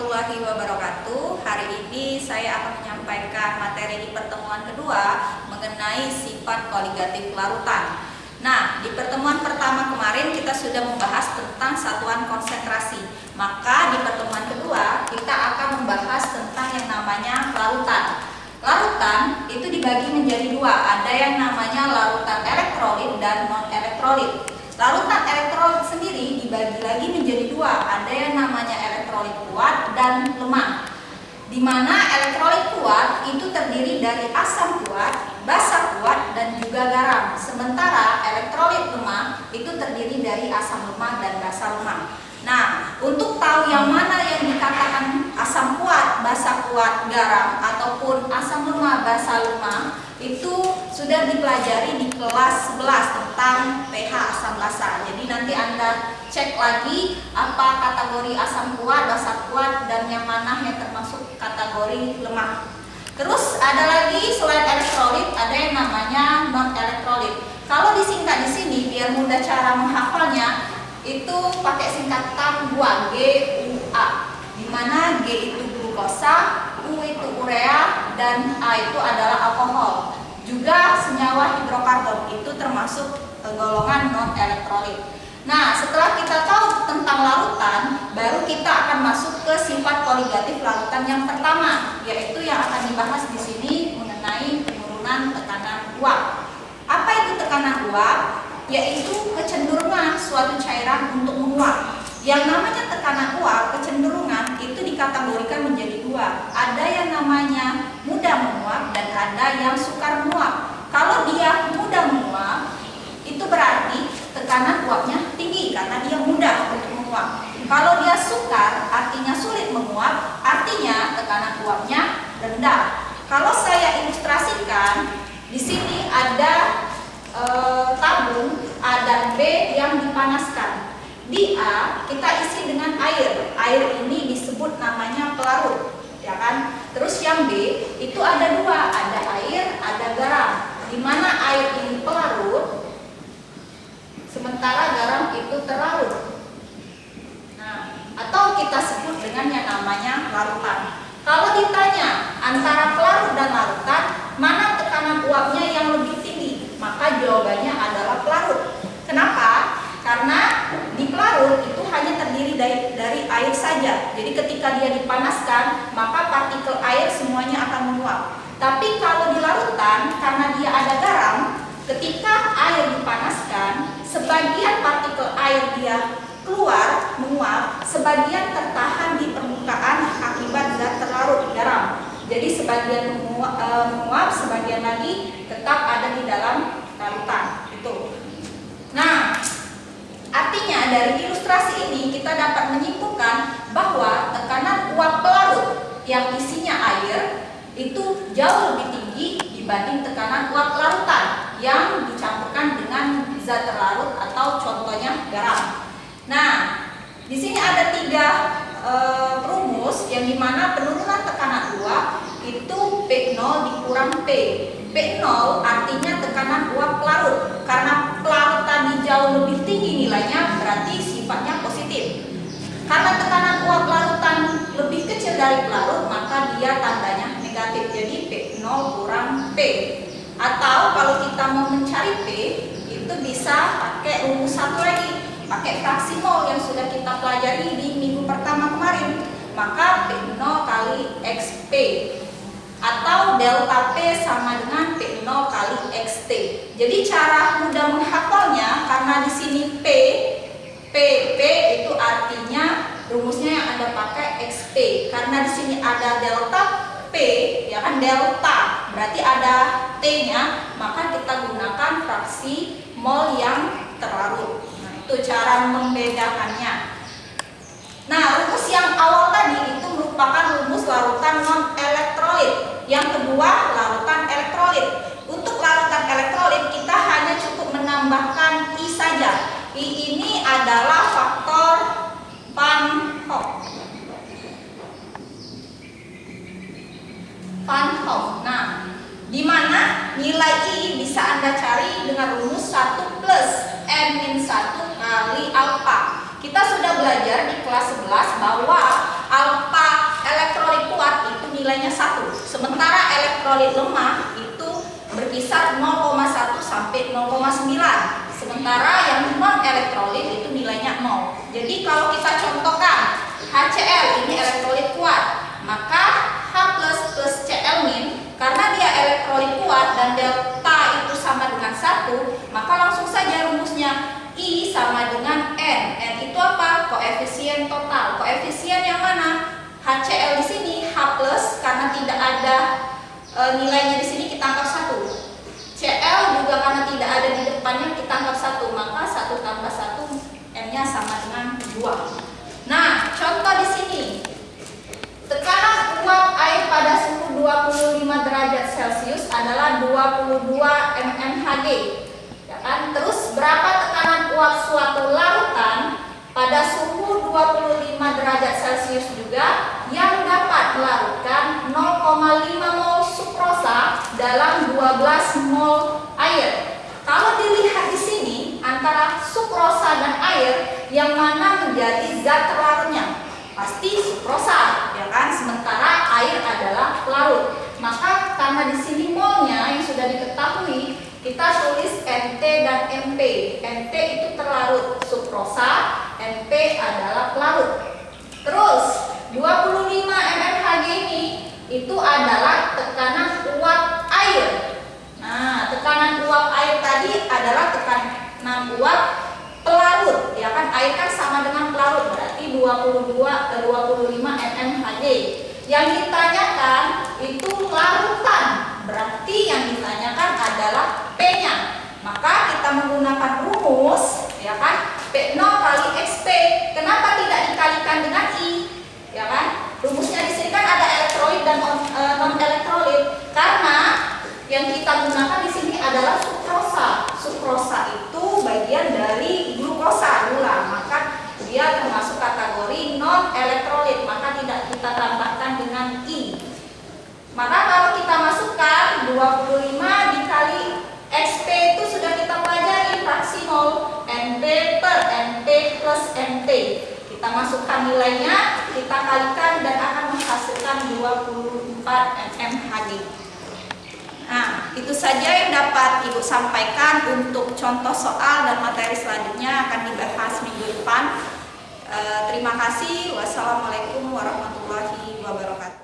warahmatullahi wabarakatuh. Hari ini saya akan menyampaikan materi di pertemuan kedua mengenai sifat koligatif larutan. Nah, di pertemuan pertama kemarin kita sudah membahas tentang satuan konsentrasi. Maka di pertemuan kedua kita akan membahas tentang yang namanya larutan. Larutan itu dibagi menjadi dua, ada yang namanya larutan elektrolit dan non-elektrolit. Larutan elektrolit sendiri dibagi lagi menjadi dua, ada yang namanya elektrolit kuat dan lemah. Di mana elektrolit kuat itu terdiri dari asam kuat, basa kuat, dan juga garam. Sementara elektrolit lemah itu terdiri dari asam lemah dan basa lemah. Nah, untuk tahu yang mana yang dikatakan asam kuat, basa kuat, garam, ataupun asam lemah, basa lemah, itu sudah dipelajari di kelas 11 tentang pH asam basa. Jadi nanti Anda cek lagi apa kategori asam kuat, basa kuat, dan yang mana yang termasuk kategori lemah. Terus ada lagi selain elektrolit, ada yang namanya non-elektrolit. Kalau disingkat di sini biar mudah cara menghafalnya, itu pakai singkatan 2GUA, di mana G itu glukosa, U itu urea, dan A itu adalah alkohol. Juga senyawa hidrokarbon itu termasuk golongan non-elektrolit. Nah, setelah kita tahu tentang larutan, baru kita akan masuk ke sifat koligatif larutan yang pertama, yaitu yang akan dibahas di sini mengenai penurunan tekanan uap. Apa itu tekanan uap? Yaitu kecenderungan suatu cairan untuk menguap. Yang namanya tekanan uap, kecenderungan itu dikategorikan menjadi dua. Ada yang namanya mudah menguap dan ada yang sukar menguap. Kalau dia mudah menguap, itu berarti tekanan uapnya tinggi karena dia mudah untuk menguap. Kalau dia sukar, artinya sulit menguap, artinya tekanan uapnya rendah. Kalau saya ilustrasikan, di sini ada tabung A dan B yang dipanaskan. Di A kita isi dengan air. Air ini disebut namanya pelarut, ya kan? Terus yang B itu ada dua, ada air, ada garam. Di mana air ini pelarut, sementara garam itu terlarut. Nah, atau kita sebut dengan yang namanya larutan. Kalau ditanya antara pelarut dan larutan, mana tekanan uapnya yang lebih tinggi? Maka jawabannya adalah pelarut. Kenapa? Karena di pelarut itu hanya terdiri dari air saja. Jadi ketika dia dipanaskan, maka partikel air semuanya akan menguap. Tapi kalau di larutan, karena dia ada garam, ketika air dipanaskan, sebagian partikel air dia keluar menguap, sebagian tertahan di permukaan akibat zat terlarut garam. Jadi sebagian menguap, sebagian lagi tetap ada di dalam larutan. Itu. Nah, artinya dari ilustrasi ini kita dapat menyimpulkan bahwa tekanan uap pelarut yang isinya air itu jauh lebih tinggi dibanding tekanan uap larutan yang dicampurkan dengan zat terlarut atau contohnya garam. Nah, di sini ada tiga rumus yang dimana penurunan tekanan uap itu P0 dikurang P. P0 artinya tekanan uap pelarut. Karena pelarut tadi jauh lebih tinggi nilainya, berarti sifatnya positif. Karena tekanan uap larutan lebih kecil dari pelarut, maka dia tandanya negatif. Jadi P0 kurang P. Atau kalau kita mau mencari P, itu bisa pakai rumus satu lagi, pakai fraksi mol yang sudah kita pelajari di minggu pertama kemarin. Maka P0 kali XP, atau delta P sama dengan P0 kali XT. Jadi cara mudah menghafalnya, karena di sini P itu artinya rumusnya yang Anda pakai XP. Karena di sini ada delta P, ya kan, delta berarti ada T-nya, maka kita gunakan fraksi mol yang terlarut. Nah, itu cara membedakannya. Nah, rumus yang awal tadi itu merupakan rumus larutan non-elektrolit. Yang kedua, larutan elektrolit. Untuk larutan elektrolit kita hanya cukup menambahkan I saja. I ini adalah faktor Van Hoff. Nah, di mana nilai I bisa Anda cari dengan rumus 1 plus N-1 kali alfa. Kita sudah belajar di kelas 11 bahwa alfa elektrolit lemah itu berkisar 0,1 sampai 0,9. Sementara yang non elektrolit itu nilainya 0. Jadi kalau kita contohkan HCl ini elektrolit kuat, maka H plus Cl min, karena dia elektrolit kuat dan delta itu sama dengan 1, maka langsung saja rumusnya I sama dengan N. N itu apa? Koefisien total. Koefisien yang mana? HCl di sini H plus karena tidak ada nilainya di sini kita anggap 1. Cl juga karena tidak ada di depannya kita anggap 1, maka 1 tambah 1 N-nya sama dengan 2. Nah, contoh di sini. Tekanan uap air pada suhu 25 derajat Celcius adalah 22 mmHg. Ya kan? Terus berapa tekanan uap suatu larutan pada suhu 25 derajat Celcius juga yang dapat melarutkan 0,5 mol sukrosa dalam 12 mol air. Kalau dilihat di sini antara sukrosa dan air, yang mana menjadi zat terlarutnya? Pasti sukrosa, ya kan? Sementara air adalah pelarut. Maka karena di sini molnya yang sudah diketahui, kita tulis NT dan MP. NT itu terlarut sukrosa, NP adalah pelarut. Terus 25 mmHg ini itu adalah tekanan uap air. Nah, tekanan uap air tadi adalah tekanan uap pelarut, ya kan? Air kan sama dengan pelarut, berarti 25 mmHg. Yang ditanyakan itu larutan, berarti yang ditanyakan adalah P-nya. Maka kita menggunakan rumus, ya kan? P0 kali XP. Kenapa tidak dikalikan dengan I? Ya kan? Rumusnya di sini kan ada elektrolit dan non elektrolit. Karena yang kita gunakan di sini adalah sukrosa. Sukrosa itu bagian dari glukosa, gula. Maka dia termasuk kategori non elektrolit. Maka tidak kita tambahkan dengan I. Maka kalau kita masukkan 25 dikali XP itu sudah kita pelajari fraksi mol, NP per NP plus NT. Kita masukkan nilainya, kita kalikan dan akan menghasilkan 24 mmHg. Nah, itu saja yang dapat Ibu sampaikan untuk contoh soal, dan materi selanjutnya akan dibahas minggu depan. Terima kasih. Wassalamualaikum warahmatullahi wabarakatuh.